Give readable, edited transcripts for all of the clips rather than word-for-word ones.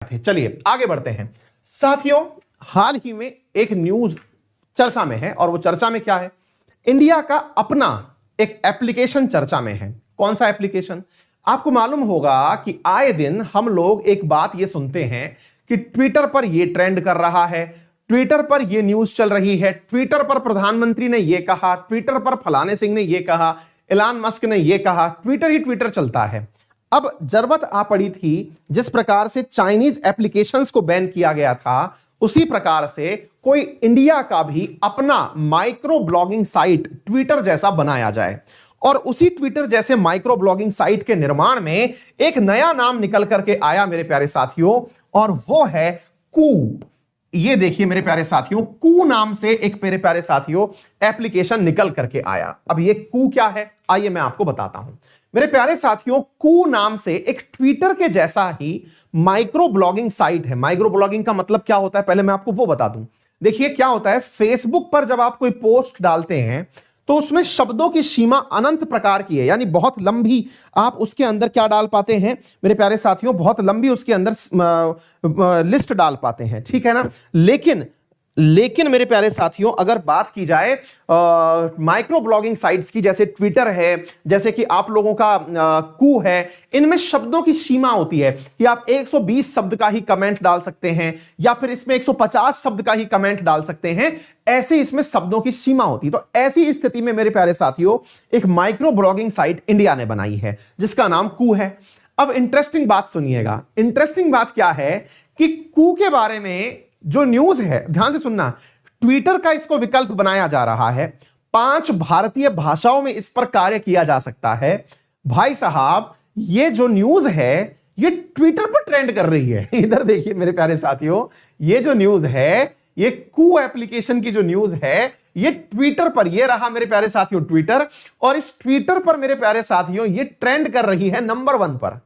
चलिए आगे बढ़ते हैं साथियों। हाल ही में एक न्यूज चर्चा में है और वो चर्चा में क्या है, इंडिया का अपना एक एप्लीकेशन चर्चा में है। कौन सा एप्लीकेशन? आपको मालूम होगा कि आए दिन हम लोग एक बात ये सुनते हैं कि ट्विटर पर ये ट्रेंड कर रहा है, ट्विटर पर ये न्यूज चल रही है, ट्विटर पर प्रधानमंत्री ने ये कहा, ट्विटर पर फलाने सिंह ने ये कहा, इलान मस्क ने ये कहा, ट्विटर ही ट्विटर चलता है। अब जरूरत आ पड़ी थी, जिस प्रकार से चाइनीज एप्लीकेशंस को बैन किया गया था, उसी प्रकार से कोई इंडिया का भी अपना माइक्रो ब्लॉगिंग साइट ट्विटर जैसा बनाया जाए। और उसी ट्विटर जैसे माइक्रो ब्लॉगिंग साइट के निर्माण में एक नया नाम निकल करके आया मेरे प्यारे साथियों, और वो है कू। ये देखिए मेरे प्यारे साथियों, कू नाम से एक मेरे प्यारे साथियों एप्लीकेशन निकल करके आया। अब ये कू क्या है, आइए मैं आपको बताता हूं। मेरे प्यारे साथियों, कू नाम से एक ट्विटर के जैसा ही माइक्रो ब्लॉगिंग साइट है। माइक्रो ब्लॉगिंग का मतलब क्या होता है, पहले मैं आपको वो बता दूं। देखिए क्या होता है, फेसबुक पर जब आप कोई पोस्ट डालते हैं तो उसमें शब्दों की सीमा अनंत प्रकार की है, यानी बहुत लंबी आप उसके अंदर क्या डाल पाते हैं मेरे प्यारे साथियों, बहुत लंबी उसके अंदर लिस्ट डाल पाते हैं, ठीक है ना। लेकिन मेरे प्यारे साथियों, अगर बात की जाए माइक्रो ब्लॉगिंग साइट्स की, जैसे ट्विटर है, जैसे कि आप लोगों का कू है, इनमें शब्दों की सीमा होती है कि आप 120 शब्द का ही कमेंट डाल सकते हैं, या फिर इसमें 150 शब्द का ही कमेंट डाल सकते हैं। ऐसे इसमें शब्दों की सीमा होती है। तो ऐसी स्थिति में मेरे प्यारे साथियों एक माइक्रो ब्लॉगिंग साइट इंडिया ने बनाई है जिसका नाम कू है। अब इंटरेस्टिंग बात सुनिएगा। इंटरेस्टिंग बात क्या है कि कू के बारे में जो न्यूज है, ध्यान से सुनना, ट्विटर का इसको विकल्प बनाया जा रहा है। 5 भारतीय भाषाओं में इस पर कार्य किया जा सकता है। भाई साहब, ये जो न्यूज है ये ट्विटर पर ट्रेंड कर रही है। इधर देखिए मेरे प्यारे साथियों, ये जो न्यूज है, ये कू एप्लीकेशन की जो न्यूज है, ये ट्विटर पर, ये रहा मेरे प्यारे साथियों ट्विटर, और इस ट्विटर पर मेरे प्यारे साथियों ये ट्रेंड कर रही है नंबर 1 पर।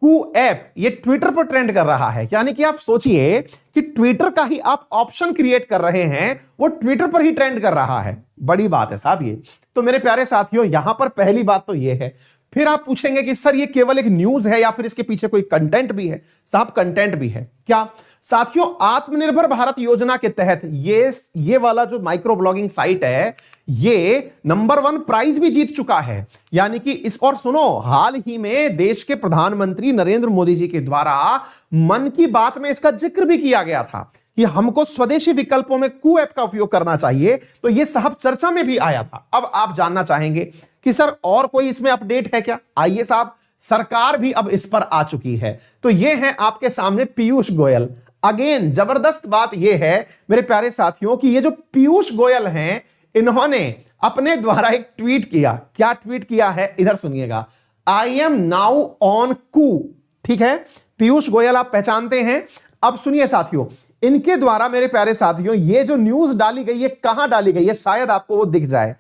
कू ऐप ये ट्विटर पर ट्रेंड कर रहा है, यानी कि आप सोचिए कि ट्विटर का ही आप ऑप्शन क्रिएट कर रहे हैं, वो ट्विटर पर ही ट्रेंड कर रहा है। बड़ी बात है साहब ये। तो मेरे प्यारे साथियों, यहां पर पहली बात तो ये है। फिर आप पूछेंगे कि सर ये केवल एक न्यूज है या फिर इसके पीछे कोई कंटेंट भी है? साहब कंटेंट भी है। क्या साथियों, आत्मनिर्भर भारत योजना के तहत ये वाला जो माइक्रो ब्लॉगिंग साइट है, ये नंबर 1 प्राइज भी जीत चुका है। यानी कि इस, और सुनो, हाल ही में देश के प्रधानमंत्री नरेंद्र मोदी जी के द्वारा मन की बात में इसका जिक्र भी किया गया था कि हमको स्वदेशी विकल्पों में कू ऐप का उपयोग करना चाहिए। तो ये साहब चर्चा में भी आया था। अब आप जानना चाहेंगे कि सर और कोई इसमें अपडेट है क्या? आइए साहब, सरकार भी अब इस पर आ चुकी है। तो ये है आपके सामने पीयूष गोयल। अगेन जबरदस्त बात यह है मेरे प्यारे साथियों कि ये जो पीयूष गोयल हैं, इन्होंने अपने द्वारा एक ट्वीट किया। क्या ट्वीट किया है, इधर सुनिएगा। आई एम नाउ ऑन कू। ठीक है, पीयूष गोयल आप पहचानते हैं। अब सुनिए साथियों, इनके द्वारा मेरे प्यारे साथियों ये जो न्यूज डाली गई है, कहां डाली गई है, शायद आपको वो दिख जाए।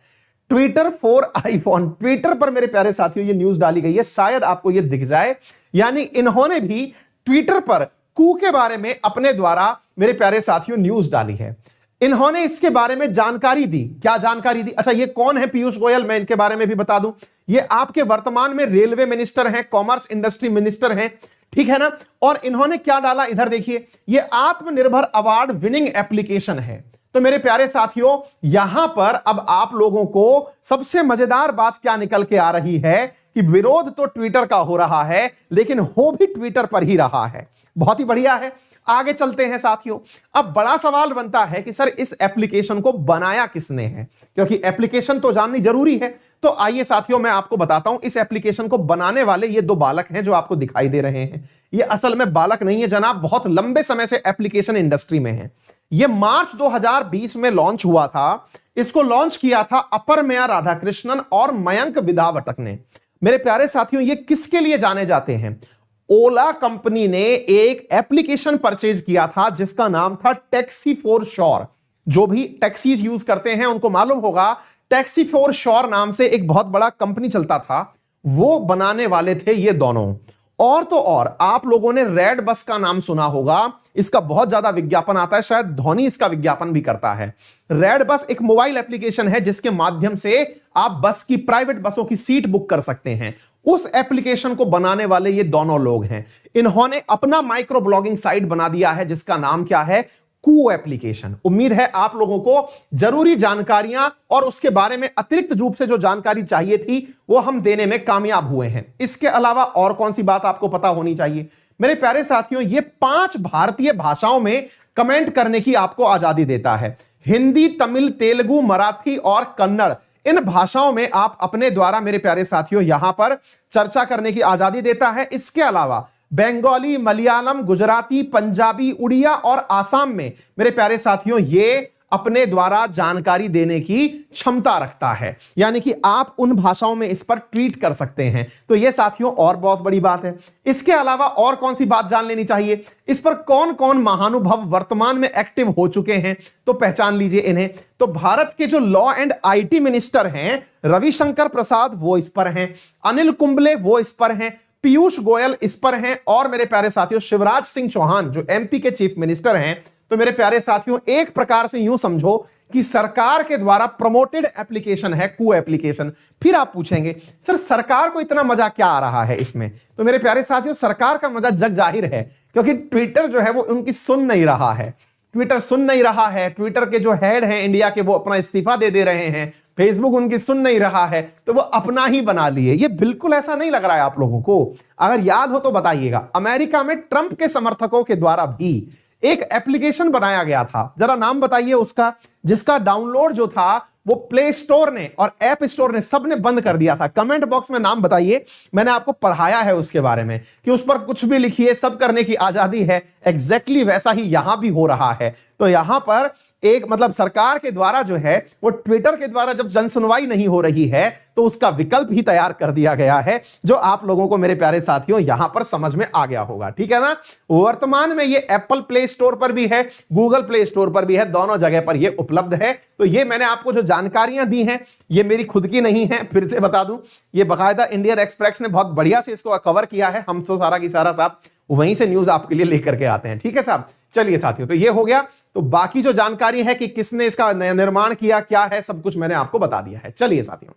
ट्विटर फॉर आईफोन, ट्विटर पर मेरे प्यारे साथियों ये न्यूज डाली गई है, शायद आपको ये दिख जाए। यानी इन्होंने भी ट्विटर पर कू के बारे में अपने द्वारा मेरे प्यारे साथियों न्यूज डाली है। इन्होंने इसके बारे में जानकारी दी। क्या जानकारी दी? अच्छा, ये कौन है पीयूष गोयल, मैं इनके बारे में भी बता दूं। ये आपके वर्तमान में रेलवे मिनिस्टर हैं, कॉमर्स इंडस्ट्री मिनिस्टर हैं, ठीक है ना। और इन्होंने क्या डाला, इधर देखिए, ये आत्मनिर्भर अवार्ड विनिंग एप्लीकेशन है। तो मेरे प्यारे साथियों, यहां पर अब आप लोगों को सबसे मजेदार बात क्या निकल के आ रही है कि विरोध तो ट्विटर का हो रहा है, लेकिन हो भी ट्विटर पर ही रहा है। बहुत ही बढ़िया है। आगे चलते हैं साथियों। अब बड़ा सवाल बनता है कि सर इस एप्लीकेशन को बनाया किसने है, क्योंकि एप्लीकेशन तो जाननी जरूरी है। तो आइए साथियों, मैं आपको बताता हूं। इस एप्लीकेशन को बनाने वाले ये 2 बालक हैं जो आपको दिखाई दे रहे हैं। ये असल में बालक नहीं है जनाब, बहुत लंबे समय से एप्लीकेशन इंडस्ट्री में है। ये मार्च 2020 में लॉन्च हुआ था। इसको लॉन्च किया था अपरमया राधाकृष्णन और मयंक विधावटक ने। मेरे प्यारे साथियों, ये किसके लिए जाने जाते हैं? ओला कंपनी ने एक एप्लीकेशन परचेज किया था जिसका नाम था टैक्सी फॉर श्योर। जो भी टैक्सीज यूज करते हैं उनको मालूम होगा, टैक्सी फॉर श्योर नाम से एक बहुत बड़ा कंपनी चलता था, वो बनाने वाले थे ये दोनों। और तो और आप लोगों ने रेड बस का नाम सुना होगा, इसका बहुत ज्यादा विज्ञापन आता है, शायद धोनी इसका विज्ञापन भी करता है। रेड बस एक मोबाइल एप्लीकेशन है जिसके माध्यम से आप बस की, प्राइवेट बसों की सीट बुक कर सकते हैं। उस एप्लीकेशन को बनाने वाले ये दोनों लोग हैं। इन्होंने अपना माइक्रो ब्लॉगिंग साइट बना दिया है जिसका नाम क्या है, कू एप्लीकेशन। उम्मीद है आप लोगों को जरूरी जानकारियां और उसके बारे में अतिरिक्त रूप से जो जानकारी चाहिए थी वो हम देने में कामयाब हुए हैं। इसके अलावा और कौन सी बात आपको पता होनी चाहिए मेरे प्यारे साथियों, ये 5 भारतीय भाषाओं में कमेंट करने की आपको आजादी देता है। हिंदी, तमिल, तेलुगु, मराठी और कन्नड़, इन भाषाओं में आप अपने द्वारा मेरे प्यारे साथियों यहां पर चर्चा करने की आजादी देता है। इसके अलावा बंगाली, मलयालम, गुजराती, पंजाबी, उड़िया और आसाम में मेरे प्यारे साथियों ये अपने द्वारा जानकारी देने की क्षमता रखता है, यानी कि आप उन भाषाओं में इस पर ट्वीट कर सकते हैं। तो ये साथियों और बहुत बड़ी बात है। इसके अलावा और कौन सी बात जान लेनी चाहिए, इस पर कौन कौन महानुभाव वर्तमान में एक्टिव हो चुके हैं, तो पहचान लीजिए इन्हें। तो भारत के जो लॉ एंड आईटी मिनिस्टर हैं रविशंकर प्रसाद, वो इस पर हैं। अनिल कुंबले वो इस पर हैं। पीयूष गोयल इस पर हैं। और मेरे प्यारे साथियों शिवराज सिंह चौहान जो एमपी के चीफ मिनिस्टर हैं। तो मेरे प्यारे साथियों एक प्रकार से यूं समझो कि सरकार के द्वारा प्रमोटेड एप्लीकेशन है कू एप्लीकेशन। फिर आप पूछेंगे सर सरकार को इतना मजा क्या आ रहा है इसमें, तो मेरे प्यारे साथियों सरकार का मजा जग जाहिर है, क्योंकि ट्विटर जो है वो उनकी सुन नहीं रहा है। ट्विटर सुन नहीं रहा है, ट्विटर के जो हेड हैं इंडिया के वो अपना इस्तीफा दे रहे हैं, फेसबुक उनकी सुन नहीं रहा है, तो वो अपना ही बना लिए। ये बिल्कुल ऐसा नहीं लग रहा है आप लोगों को? अगर याद हो तो बताइएगा, अमेरिका में ट्रंप के समर्थकों के द्वारा भी एक एप्लीकेशन बनाया गया था, जरा नाम बताइए उसका, जिसका डाउनलोड जो था वो प्ले स्टोर ने और ऐप स्टोर ने सबने बंद कर दिया था। कमेंट बॉक्स में नाम बताइए, मैंने आपको पढ़ाया है उसके बारे में कि उस पर कुछ भी लिखिए, सब करने की आजादी है। एग्जैक्टली वैसा ही यहां भी हो रहा है। तो यहां पर एक मतलब सरकार के द्वारा जो है वो ट्विटर के द्वारा जब जनसुनवाई नहीं हो रही है तो उसका विकल्प ही तैयार कर दिया गया है, जो आप लोगों को मेरे प्यारे साथियों यहां पर समझ में आ गया होगा। ठीक है ना? वर्तमान में ये एप्पल प्ले स्टोर पर भी है, गूगल प्ले स्टोर पर भी है, दोनों जगह पर ये उपलब्ध है। तो ये मैंने आपको जो जानकारियां दी हैं ये मेरी खुद की नहीं है, फिर से बता दूं, ये बाकायदा इंडियन एक्सप्रेस ने बहुत बढ़िया से इसको कवर किया है। हम तो सारा की सारा साहब वहीं से न्यूज आपके लिए लेकर के आते हैं। ठीक है साहब? चलिए साथियों, तो ये हो गया। तो बाकी जो जानकारी है कि किसने इसका निर्माण किया, क्या है, सब कुछ मैंने आपको बता दिया है। चलिए साथियों,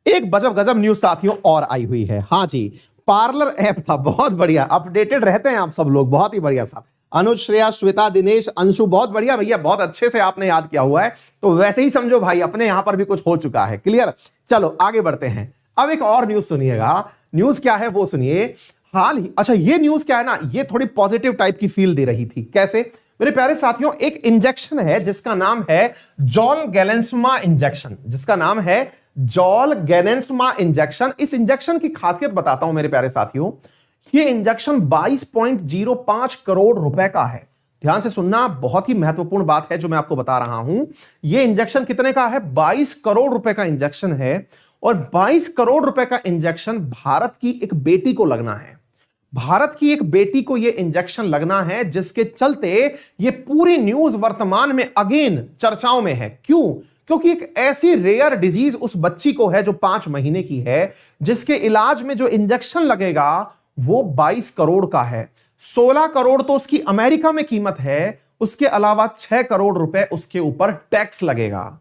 एक गजब गजब न्यूज साथियों और आई हुई है। हाँ जी, पार्लर ऐप था, बहुत बढ़िया, अपडेटेड रहते हैं आप सब लोग, बहुत ही बढ़िया साहब। अनुज, श्रेया, श्वेता, दिनेश, अंशु, बहुत बढ़िया भैया, बहुत अच्छे से आपने याद किया हुआ है। तो वैसे ही समझो भाई अपने यहां पर भी कुछ हो चुका है। क्लियर? चलो आगे बढ़ते हैं। अब एक और न्यूज सुनिएगा। न्यूज क्या है वो सुनिए। हाल ही, अच्छा ये न्यूज क्या है ना, ये थोड़ी पॉजिटिव टाइप की फील दे रही थी। कैसे मेरे प्यारे साथियों? एक इंजेक्शन है जिसका नाम है ज़ोलगेन्समा इंजेक्शन, जिसका नाम है ज़ोलगेन्समा इंजेक्शन। इस इंजेक्शन की खासियत बताता हूं मेरे प्यारे साथियों। ये इंजेक्शन 22.05 करोड़ रुपए का है। ध्यान से सुनना, बहुत ही महत्वपूर्ण बात है जो मैं आपको बता रहा हूं। ये इंजेक्शन कितने का है? 22 करोड़ रुपए का इंजेक्शन है। और 22 करोड़ रुपए का इंजेक्शन भारत की एक बेटी को लगना है। भारत की एक बेटी को यह इंजेक्शन लगना है, जिसके चलते यह पूरी न्यूज वर्तमान में अगेन चर्चाओं में है। क्यों? क्योंकि एक ऐसी रेयर डिजीज उस बच्ची को है जो 5 महीने की है, जिसके इलाज में जो इंजेक्शन लगेगा वो 22 करोड़ का है। 16 करोड़ तो उसकी अमेरिका में कीमत है, उसके अलावा 6 करोड़ रुपए उसके ऊपर टैक्स लगेगा।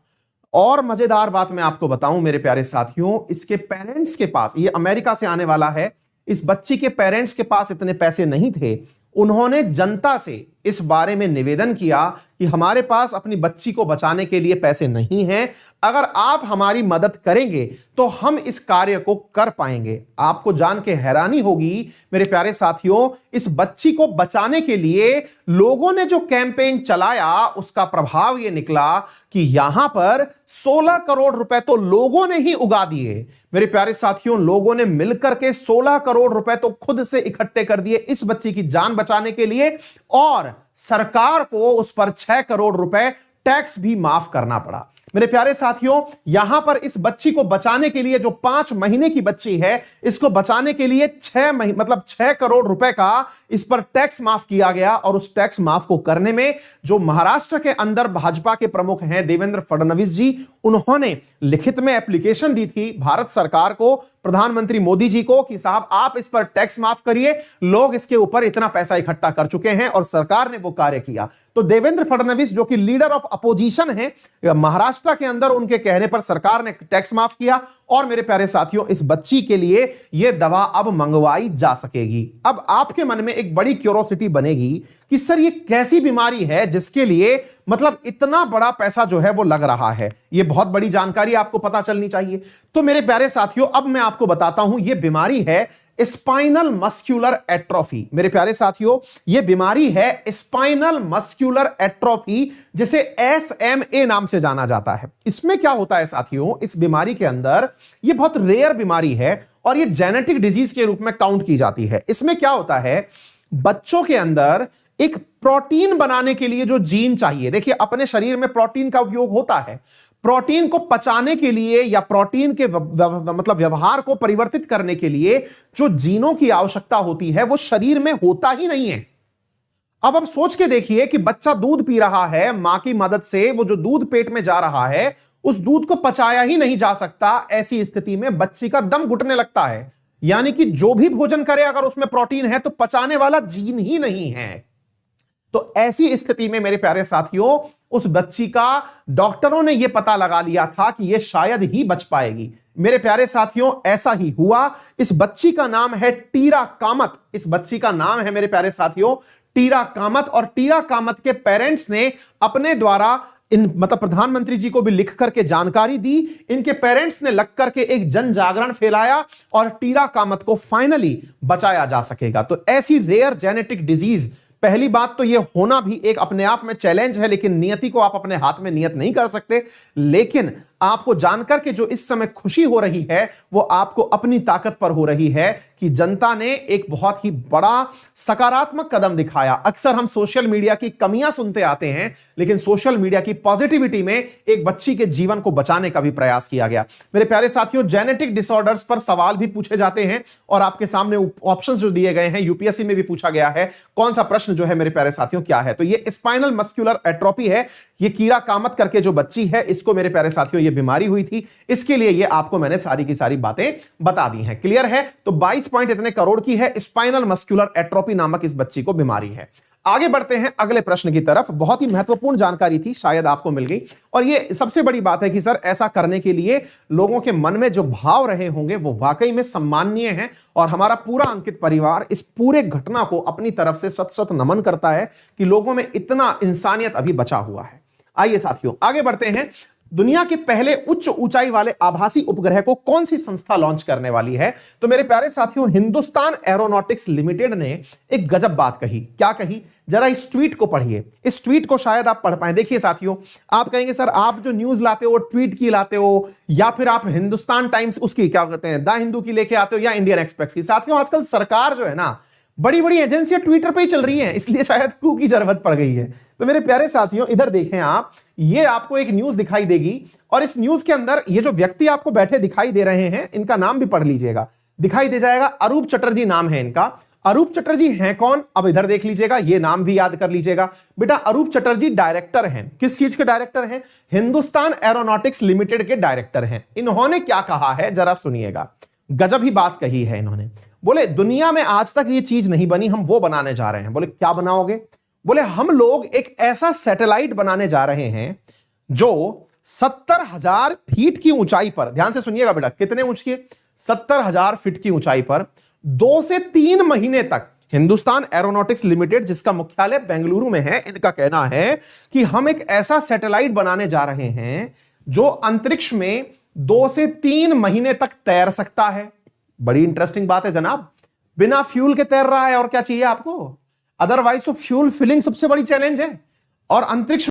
और मजेदार बात मैं आपको बताऊं मेरे प्यारे साथियों, इसके पेरेंट्स के पास, ये अमेरिका से आने वाला है, इस बच्ची के पेरेंट्स के पास इतने पैसे नहीं थे। उन्होंने जनता से इस बारे में निवेदन किया कि हमारे पास अपनी बच्ची को बचाने के लिए पैसे नहीं हैं, अगर आप हमारी मदद करेंगे तो हम इस कार्य को कर पाएंगे। आपको जान के हैरानी होगी मेरे प्यारे साथियों, इस बच्ची को बचाने के लिए लोगों ने जो कैंपेन चलाया उसका प्रभाव यह निकला कि यहां पर 16 करोड़ रुपए तो लोगों ने ही उगा दिए। मेरे प्यारे साथियों, लोगों ने मिलकर के 16 करोड़ रुपए तो खुद से इकट्ठे कर दिए इस बच्ची की जान बचाने के लिए, और सरकार को उस पर 6 करोड़ रुपए टैक्स भी माफ करना पड़ा। मेरे प्यारे साथियों, यहां पर इस बच्ची को बचाने के लिए, जो 5 महीने की बच्ची है, इसको बचाने के लिए 6 करोड़ रुपए का इस पर टैक्स माफ किया गया। और उस टैक्स माफ को करने में जो महाराष्ट्र के अंदर भाजपा के प्रमुख हैं देवेंद्र फडणवीस जी, उन्होंने लिखित में एप्लीकेशन दी थी भारत सरकार को, प्रधानमंत्री मोदी जी को कि साहब आप इस पर टैक्स माफ करिए, लोग इसके ऊपर इतना पैसा इकट्ठा कर चुके हैं, और सरकार ने वो कार्य किया। तो देवेंद्र फडणवीस जो कि लीडर ऑफ अपोजिशन है महाराष्ट्र के अंदर, उनके कहने पर सरकार ने टैक्स माफ किया। और मेरे प्यारे साथियों, इस बच्ची के लिए यह दवा अब मंगवाई जा सकेगी। अब आपके मन में एक बड़ी क्यूरोसिटी बनेगी कि सर ये कैसी बीमारी है जिसके लिए मतलब इतना बड़ा पैसा जो है वो लग रहा है। ये बहुत बड़ी जानकारी आपको पता चलनी चाहिए। तो मेरे प्यारे साथियों, अब मैं आपको बताता हूं, यह बीमारी है स्पाइनल मस्कुलर एट्रोफी। मेरे प्यारे साथियों, यह बीमारी है स्पाइनल मस्कुलर एट्रोफी, जिसे SMA नाम से जाना जाता है। इसमें क्या होता है साथियों, इस बीमारी के अंदर, यह बहुत रेयर बीमारी है और यह जेनेटिक डिजीज के रूप में काउंट की जाती है। इसमें क्या होता है, बच्चों के अंदर एक प्रोटीन बनाने के लिए जो जीन चाहिए, देखिए अपने शरीर में प्रोटीन का उपयोग होता है, प्रोटीन को पचाने के लिए या प्रोटीन के मतलब व्यवहार को परिवर्तित करने के लिए जो जीनों की आवश्यकता होती है वो शरीर में होता ही नहीं है। अब आप सोच के देखिए कि बच्चा दूध पी रहा है, मां की मदद से वो जो दूध पेट में जा रहा है उस दूध को पचाया ही नहीं जा सकता। ऐसी स्थिति में बच्ची का दम घुटने लगता है, यानी कि जो भी भोजन करे अगर उसमें प्रोटीन है तो पचाने वाला जीन ही नहीं है। तो ऐसी स्थिति में मेरे प्यारे साथियों, उस बच्ची का डॉक्टरों ने यह पता लगा लिया था कि यह शायद ही बच पाएगी। मेरे प्यारे साथियों, ऐसा ही हुआ। इस बच्ची का नाम है टीरा कामत। इस बच्ची का नाम है मेरे प्यारे साथियों टीरा कामत। और टीरा कामत के पेरेंट्स ने अपने द्वारा मतलब प्रधानमंत्री जी को भी लिख करके जानकारी दी। इनके पेरेंट्स ने लग करके एक जन जागरण फैलाया और टीरा कामत को फाइनली बचाया जा सकेगा। तो ऐसी रेयर जेनेटिक डिजीज, पहली बात तो यह होना भी एक अपने आप में चैलेंज है, लेकिन नियति को आप अपने हाथ में नियत नहीं कर सकते। लेकिन आपको जानकर के जो इस समय खुशी हो रही है वो आपको अपनी ताकत पर हो रही है कि जनता ने एक बहुत ही बड़ा सकारात्मक कदम दिखाया। अक्सर हम सोशल मीडिया की कमियां सुनते आते हैं, लेकिन सोशल मीडिया की पॉजिटिविटी में एक बच्ची के जीवन को बचाने का भी प्रयास किया गया। मेरे प्यारे साथियों, जेनेटिक डिसऑर्डर्स पर सवाल भी पूछे जाते हैं और आपके सामने ऑप्शंस जो दिए गए हैं, यूपीएससी में भी पूछा गया है कौन सा प्रश्न जो है मेरे प्यारे साथियों क्या है। तो ये स्पाइनल मस्कुलर एट्रोफी है। ये कीरा कामत करके जो बच्ची है, इसको मेरे प्यारे साथियों ये बीमारी हुई थी। इसके लिए ये आपको मैंने सारी की सारी बातें बता दी हैं। क्लियर है? तो 22 पॉइंट इतने करोड़ की है। स्पाइनल मस्कुलर एट्रोफी नामक इस बच्ची को बीमारी है। आगे बढ़ते हैं अगले प्रश्न की तरफ। बहुत ही महत्वपूर्ण जानकारी थी, शायद आपको मिल गई। और ये सबसे बड़ी बात है कि सर ऐसा करने के लिए लोगों के मन में जो भाव रहे होंगे वो वाकई में सम्माननीय हैं। और हमारा पूरा अंकित परिवार इस पूरे घटना को अपनी तरफ से शत शत नमन करता है कि लोगों में इतना इंसानियत अभी बचा हुआ है। आइए साथियों आगे बढ़ते हैं। दुनिया के पहले उच्च ऊंचाई वाले आभासी उपग्रह को कौन सी संस्था लॉन्च करने वाली है? तो मेरे प्यारे साथियों, हिंदुस्तान एरोनॉटिक्स लिमिटेड ने एक गजब बात कही। क्या कही? जरा इस ट्वीट को पढ़िए। इस ट्वीट को शायद आप पढ़ पाए। देखिए साथियों, आप कहेंगे सर आप जो न्यूज लाते हो ट्वीट की लाते हो, या फिर आप हिंदुस्तान टाइम्स उसकी क्या कहते हैं द हिंदू की लेके आते हो, या इंडियन एक्सप्रेस की। साथियों आजकल सरकार जो है ना, बड़ी बड़ी एजेंसियां ट्विटर पे ही चल रही हैं, इसलिए शायद कू की जरूरत पड़ गई है। तो मेरे प्यारे साथियों इधर देखें आप, ये आपको एक न्यूज दिखाई देगी और इस न्यूज के अंदर ये जो व्यक्ति आपको बैठे दिखाई दे रहे हैं, इनका नाम भी पढ़ लीजिएगा, दिखाई दे जाएगा। अरूप चटर्जी नाम है इनका। अरूप चटर्जी हैं कौन? अब इधर देख लीजिएगा, ये नाम भी याद कर लीजिएगा। बेटा अरूप चटर्जी डायरेक्टर हैं। किस चीज के डायरेक्टर हैं? हिंदुस्तान एरोनॉटिक्स लिमिटेड के डायरेक्टर हैं। इन्होंने क्या कहा है जरा सुनिएगा। गजब ही बात कही है इन्होंने। बोले दुनिया में आज तक ये चीज नहीं बनी, हम वो बनाने जा रहे हैं। बोले क्या बनाओगे? बोले हम लोग एक ऐसा सैटेलाइट बनाने जा रहे हैं जो 70,000 फीट की ऊंचाई पर, ध्यान से सुनिएगा बेटा, कितने ऊंची? 70,000 फीट की ऊंचाई पर 2 से 3 महीने तक हिंदुस्तान एरोनॉटिक्स लिमिटेड, जिसका मुख्यालय बेंगलुरु में है, इनका कहना है कि हम एक ऐसा सैटेलाइट बनाने जा रहे हैं जो अंतरिक्ष में 2 से 3 महीने तक तैर सकता है। बड़ी इंटरेस्टिंग बात है जनाब। बिना फ्यूल के तैर रहा है, और क्या चाहिए आपको? अदरवाइज तो फ्यूल फिलिंग सबसे बड़ी चैलेंज है। और अंतरिक्ष